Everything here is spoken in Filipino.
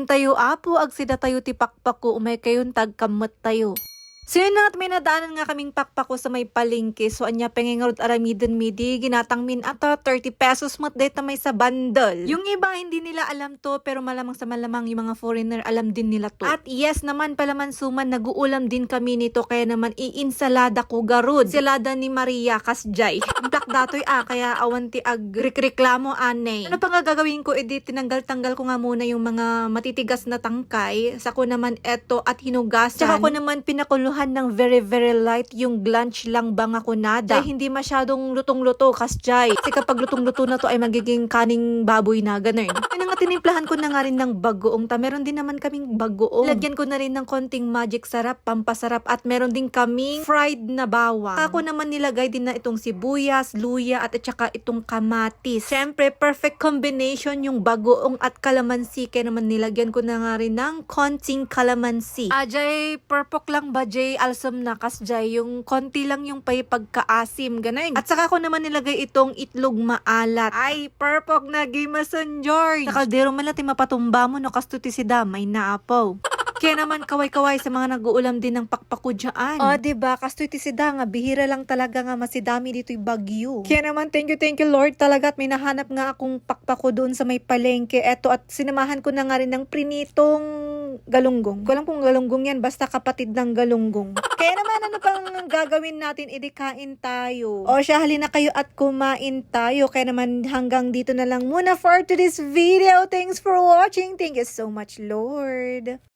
Ayan tayo apo, agsida tayo ti pakpako, umay kayon tagkamot tayo. So yun na at may nadaanan nga kaming pakpako sa may palengke. So anya pengengarod aramidon midi, ginatang min ato 30 pesos mat data may sa bundle. Yung iba hindi nila alam to pero malamang sa malamang yung mga foreigner alam din nila to. At yes naman pala man suman, naguulam din kami nito kaya naman iinsalada ko garud. Salada ni Maria Kasjay. Black datoy kaya awan ti agreklamo anay. Ano pa nga gagawin ko, edi tinanggal-tanggal ko nga muna yung mga matitigas na tangkay. Sako naman eto at hinugasan. Tsaka ko naman pinakuluhan ng very very light yung lunch lang bang ako nada. Kaya hindi masyadong lutong-luto kasjay. Kasi kapag lutong-luto na to ay magiging kaning baboy na ganun. Kaya nga tinimplahan ko na nga rin ng bagoong ta. Meron din naman kaming bagoong. Lagyan ko na rin ng konting magic sarap, pampasarap at meron din kaming fried na bawang. Ako naman nilagay din na itong sibuyas, luya at saka itong kamatis. Siyempre perfect combination yung bagoong at kalamansi. Kaya naman nilagyan ko na nga rin ng konting kalamansi. Ajay, perfect lang ba Jay? Alsam na kasjay, yung konti lang yung pay pagkaasim, ganun. At saka ko naman nilagay itong itlog maalat. Ay, perfect na gimason George. Sa kaldero man natin mapatumba mo, no, kastuti si damay na apaw. Kaya naman kaway-kaway sa mga nag-uulam din ng pakpako dyan. O, diba? Kastoy ti si da nga, bihira lang talaga nga masidami dito'y bagyo. Kaya naman, thank you Lord talaga at may nahanap nga akong pakpako doon sa may palengke. Eto at sinamahan ko na nga rin ng prinitong galunggong. Ko lang kung galunggong yan, basta kapatid ng galunggong. Kaya naman, ano pang gagawin natin? Idikain tayo. O siya, halina kayo at kumain tayo. Kaya naman, hanggang dito na lang muna for today's video. Thanks for watching. Thank you so much, Lord.